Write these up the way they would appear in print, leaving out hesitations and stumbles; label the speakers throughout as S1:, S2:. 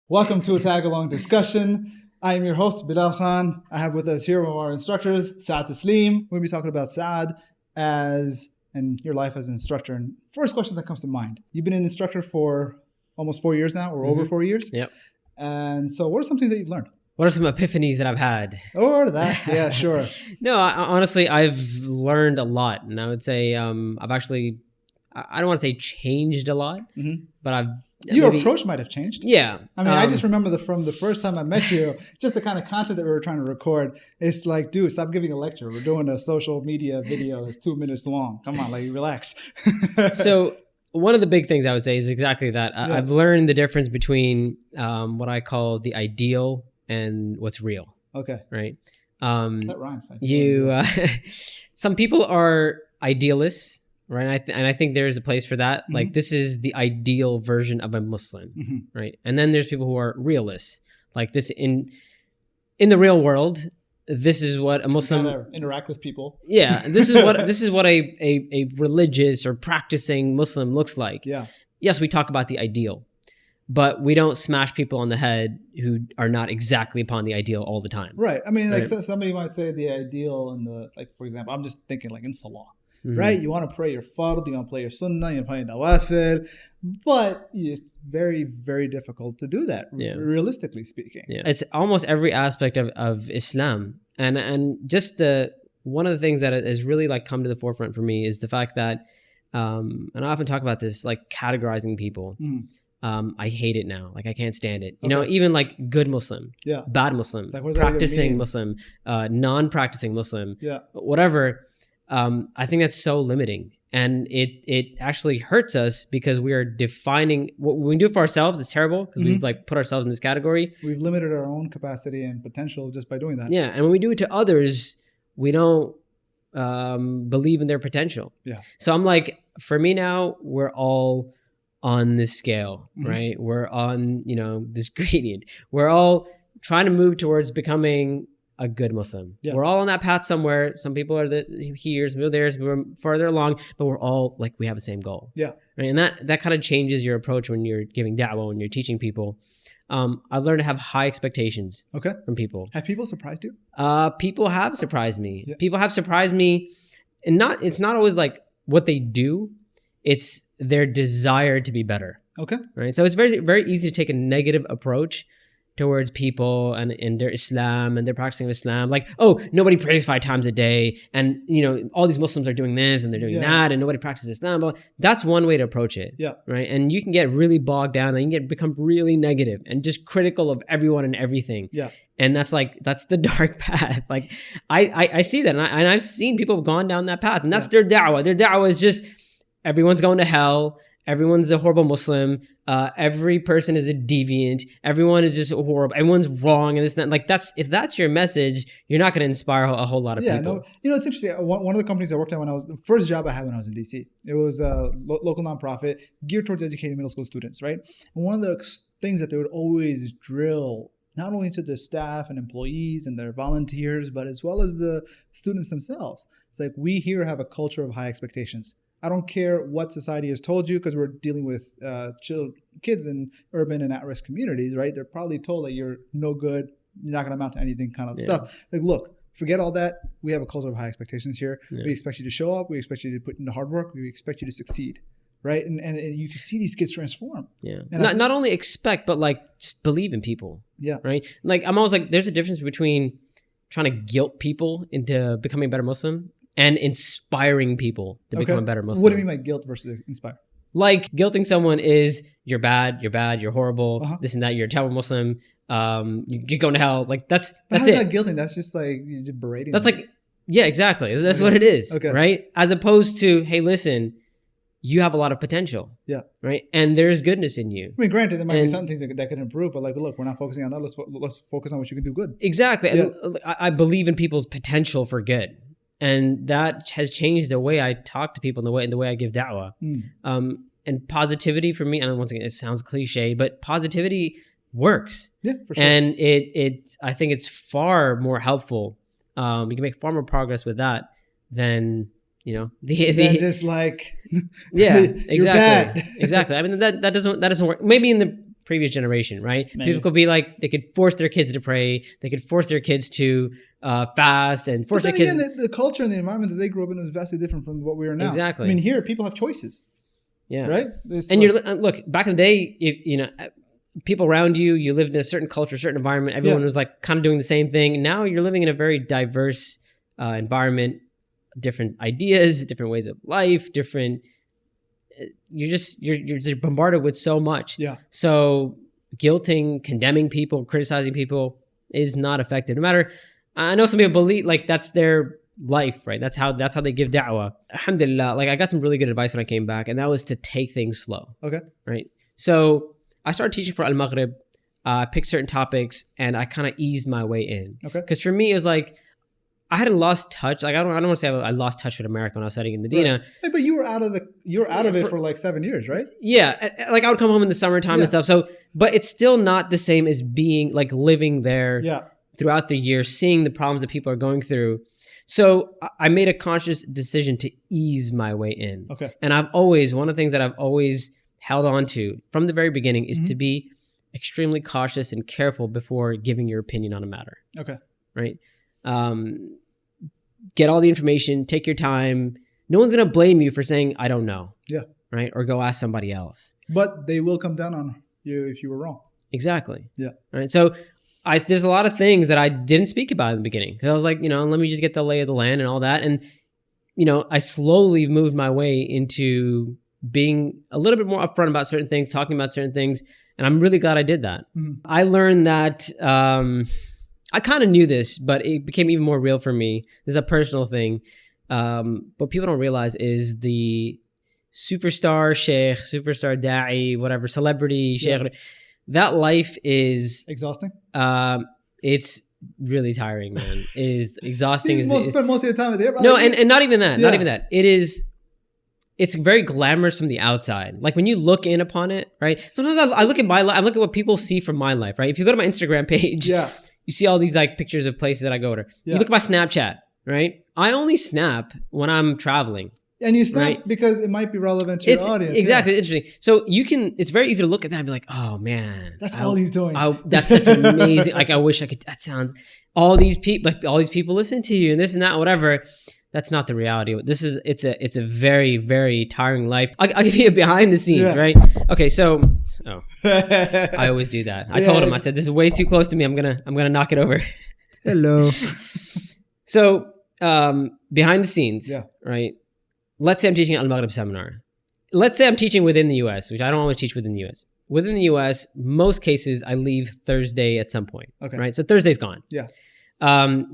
S1: Welcome to a tag-along discussion. I am your host, Belal Khan. I have with us here one of our instructors, Saad Tasleem. We're going to be talking about Saad and your life as an instructor. And first question that comes to mind, you've been an instructor for almost 4 years now, or over 4 years.
S2: Yep.
S1: And so what are some things that you've learned?
S2: What are some epiphanies that I've had?
S1: Or that, yeah, sure.
S2: No, honestly, I've learned a lot. And I would say I've actually, I don't want to say changed a lot, but I've...
S1: Your approach might have changed.
S2: Yeah.
S1: I mean, I just remember from the first time I met you, just the kind of content that we were trying to record. It's like, dude, stop giving a lecture. We're doing a social media video that's 2 minutes long. Come on, like, relax.
S2: So one of the big things I would say is exactly that. Yeah. I've learned the difference between what I call the ideal and what's real.
S1: Okay.
S2: Right.
S1: That rhymes.
S2: Some people are idealists. Right. And I think there is a place for that. Like, this is the ideal version of a Muslim. Right. And then there's people who are realists. Like, this in the real world, this is what a Muslim
S1: interact with people.
S2: Yeah. This is what a religious or practicing Muslim looks like.
S1: Yeah.
S2: Yes, we talk about the ideal, but we don't smash people on the head who are not exactly upon the ideal all the time.
S1: Right. I mean, like, somebody might say the ideal in the, like, for example, I'm just thinking like in Salah. Right? You want to pray your fard, you want to play your sunnah, you want to play nawafil, but it's very, very difficult to do that, realistically speaking.
S2: Yeah. It's almost every aspect of Islam. And just one of the things that has really like come to the forefront for me is the fact that, and I often talk about this, like categorizing people. I hate it now. Like, I can't stand it. You know, even like good Muslim, bad Muslim, like, practicing Muslim, non-practicing Muslim, whatever. I think that's so limiting, and it actually hurts us because we are defining what we do for ourselves. It's terrible because we've like put ourselves in this category.
S1: We've limited our own capacity and potential just by doing that.
S2: Yeah, and when we do it to others, we don't believe in their potential.
S1: Yeah.
S2: So I'm like, for me now, we're all on this scale, right? We're on, this gradient. We're all trying to move towards becoming a good Muslim. Yeah. We're all on that path somewhere. Some people are here, some people there, some people are farther along, but we're all like, we have the same goal.
S1: Yeah.
S2: Right. And that kind of changes your approach when you're giving da'wah, when you're teaching people. I've learned to have high expectations from people.
S1: Have people surprised you?
S2: People have surprised me.
S1: Yeah.
S2: People have surprised me, and it's not always like what they do. It's their desire to be better.
S1: Okay.
S2: Right. So it's very, very easy to take a negative approach towards people and their Islam and their practicing of Islam. Like, oh, nobody prays 5 times a day. And, all these Muslims are doing this and they're doing that and nobody practices Islam. But that's one way to approach it.
S1: Yeah.
S2: Right. And you can get really bogged down and you can become really negative and just critical of everyone and everything.
S1: Yeah.
S2: And that's the dark path. Like, I see that. And I've seen people have gone down that path, and that's their da'wah. Their da'wah is just, everyone's going to hell. Everyone's a horrible Muslim. Every person is a deviant. Everyone is just horrible. Everyone's wrong, and it's not like if that's your message, you're not going to inspire a whole lot of people.
S1: No, it's interesting. One of the companies I worked at the first job I had when I was in DC, it was a local nonprofit geared towards educating middle school students, right? And one of the things that they would always drill, not only to the staff and employees and their volunteers, but as well as the students themselves. It's like, we here have a culture of high expectations. I don't care what society has told you, because we're dealing with kids in urban and at-risk communities, right? They're probably told that you're no good, you're not going to amount to anything kind of stuff. Like, look, forget all that. We have a culture of high expectations here. Yeah. We expect you to show up. We expect you to put in the hard work. We expect you to succeed, right? And you can see these kids transform.
S2: Yeah. And not only expect, but like just believe in people.
S1: Yeah.
S2: Right? Like, I'm always like, there's a difference between trying to guilt people into becoming a better Muslim and inspiring people to become a better Muslim.
S1: What do you mean by guilt versus inspire?
S2: Like, guilting someone is, you're bad, you're horrible, this and that, you're a terrible Muslim, you're going to hell. Like, that's it.
S1: How's that guilting? That's just like, you're just berating
S2: them. Like, yeah, exactly. That's what it is, right? As opposed to, hey, listen, you have a lot of potential.
S1: Yeah.
S2: Right? And there's goodness in you.
S1: I mean, granted, there might be some things that could improve, but like, look, we're not focusing on that. Let's focus on what you can do good.
S2: Exactly. Yeah. And I believe in people's potential for good. And that has changed the way I talk to people and the way I give da'wah. And positivity for me, and once again, it sounds cliche, but positivity works.
S1: Yeah, for sure.
S2: And I think it's far more helpful. You can make far more progress with that than
S1: just like
S2: yeah, exactly. Exactly. I mean, that doesn't work. Maybe in the previous generation, right?
S1: Maybe.
S2: People could be like, they could force their kids to pray. They could force their kids to fast and force
S1: but
S2: their
S1: then
S2: kids.
S1: again, the culture and the environment that they grew up in was vastly different from what we are now.
S2: Exactly.
S1: I mean, here people have choices.
S2: Yeah.
S1: Right.
S2: And you're look back in the day, you know, people around you, you lived in a certain culture, certain environment. Everyone was like kind of doing the same thing. Now you're living in a very diverse environment, different ideas, different ways of life, different. You're just bombarded with so much.
S1: Yeah.
S2: So guilting, condemning people, criticizing people is not effective. No matter, I know some people believe like that's their life, right? That's how they give da'wah. Alhamdulillah, like I got some really good advice when I came back, and that was to take things slow.
S1: Okay.
S2: Right. So I started teaching for AlMaghrib, picked certain topics, and I kind of eased my way in.
S1: Okay.
S2: Because for me, it was like I hadn't lost touch. Like I don't want to say I lost touch with America when I was studying in Medina.
S1: Right. Hey, but you were out of it for like 7 years, right?
S2: Yeah. Like I would come home in the summertime and stuff. So, but it's still not the same as being like living there throughout the year, seeing the problems that people are going through. So I made a conscious decision to ease my way in.
S1: Okay.
S2: And one of the things that I've always held on to from the very beginning is to be extremely cautious and careful before giving your opinion on a matter.
S1: Okay.
S2: Right. Get all the information, take your time. No one's going to blame you for saying, I don't know.
S1: Yeah.
S2: Right. Or go ask somebody else.
S1: But they will come down on you if you were wrong.
S2: Exactly.
S1: Yeah.
S2: Right. So there's a lot of things that I didn't speak about in the beginning because I was like, let me just get the lay of the land and all that. And, I slowly moved my way into being a little bit more upfront about certain things, talking about certain things. And I'm really glad I did that. Mm-hmm. I learned that I kind of knew this, but it became even more real for me. This is a personal thing. What people don't realize is the superstar sheikh, superstar da'i, whatever, celebrity sheikh. That life is
S1: exhausting.
S2: It's really tiring, man. It is exhausting.
S1: Spend most of your time there.
S2: No, and not even that. Not even that. It's very glamorous from the outside. Like when you look in upon it, right? Sometimes I look at my life. I look at what people see from my life, right? If you go to my Instagram page, you see all these like pictures of places that I go to. You look at my Snapchat, right? I only snap when I'm traveling.
S1: And you snap because it might be relevant to your audience.
S2: Exactly. Interesting. So it's very easy to look at that and be like, oh man.
S1: That's all he's doing.
S2: That's such amazing. Like I wish I could, that sounds, all these people listen to you and this and that, whatever. That's not the reality. It's a very, very tiring life. I'll give you a behind the scenes, right? Okay. So, I always do that. I told him, I said, this is way too close to me. I'm going to knock it over.
S1: Hello.
S2: So, behind the scenes, right? Let's say I'm teaching an AlMaghrib seminar. Let's say I'm teaching within the US, which I don't always teach within the US. Within the US, most cases I leave Thursday at some point. Okay. Right? So Thursday's gone.
S1: Yeah.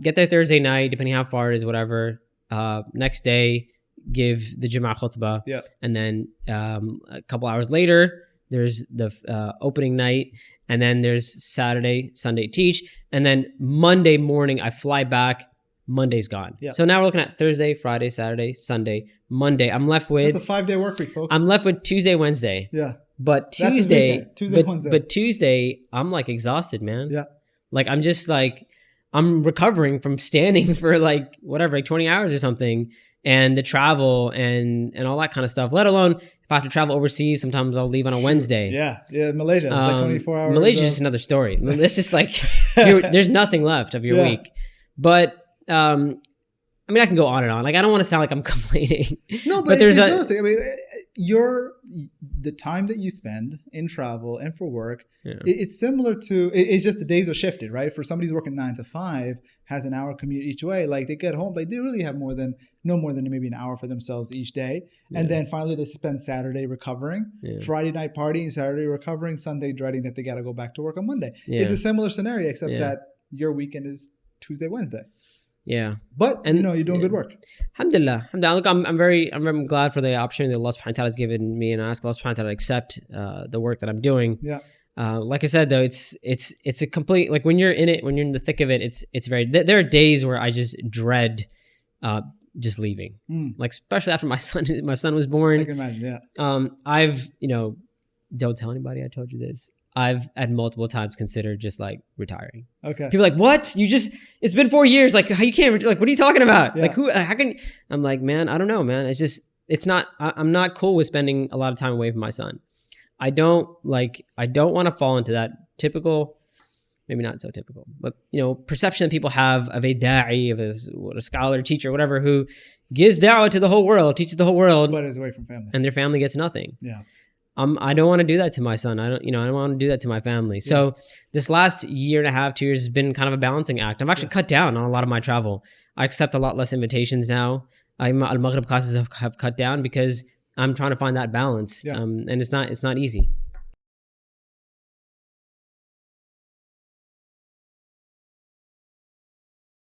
S2: Get there Thursday night, depending how far it is, whatever. Next day, give the Jama'ah khutbah. Yeah. And then a couple hours later, there's the opening night. And then there's Saturday, Sunday teach. And then Monday morning, I fly back. Monday's gone. Yeah. So now we're looking at Thursday, Friday, Saturday, Sunday, Monday. I'm left with...
S1: That's a 5-day work week, folks.
S2: I'm left with Tuesday, Wednesday.
S1: Yeah.
S2: But Tuesday, Wednesday. But Tuesday, I'm like exhausted, man. Yeah. Like I'm just like, I'm recovering from standing for like whatever, like 20 hours or something. And the travel and all that kind of stuff, let alone if I have to travel overseas, sometimes I'll leave on a Wednesday.
S1: Yeah, Malaysia. It's like 24 hours.
S2: Malaysia is just another story. It's just like, there's nothing left of your week. But I mean, I can go on and on. Like, I don't want to sound like I'm complaining.
S1: No, but there's seriously. I mean, the time that you spend in travel and for work, it's similar to. It's just the days are shifted, right? For somebody who's working 9 to 5, has an hour commute each way. Like they get home, like they really have no more than maybe an hour for themselves each day, and then finally they spend Saturday recovering, Friday night partying, Saturday recovering, Sunday dreading that they got to go back to work on Monday. It's a similar scenario, except that your weekend is Tuesday, Wednesday.
S2: Yeah,
S1: but you're doing good work.
S2: Alhamdulillah. Look, I'm glad for the opportunity that Allah Subhanahu wa Ta'ala has given me, and I ask Allah Subhanahu wa Ta'ala to accept the work that I'm doing. Yeah. Like I said though, it's a complete, like when you're in it, when you're in the thick of it, it's very. There are days where I just dread just leaving, like especially after my son was born.
S1: I can imagine. Yeah.
S2: I've don't tell anybody I told you this. I've at multiple times considered just like retiring. Okay. People are like, what? It's been 4 years. Like, how you can't, like, what are you talking about? Yeah. Like, how can, I'm like, man, I don't know, man. I'm not cool with spending a lot of time away from my son. I don't want to fall into that typical, maybe not so typical, but perception that people have of a da'i, of a scholar, teacher, whatever, who gives da'wah to the whole world, teaches the whole world,
S1: but is away from family,
S2: and their family gets nothing.
S1: Yeah.
S2: I don't want to do that to my son. I don't want to do that to my family. Yeah. So this last year and a half, 2 years has been kind of a balancing act. I've actually cut down on a lot of my travel. I accept a lot less invitations now. My AlMaghrib classes have cut down because I'm trying to find that balance. And it's not easy.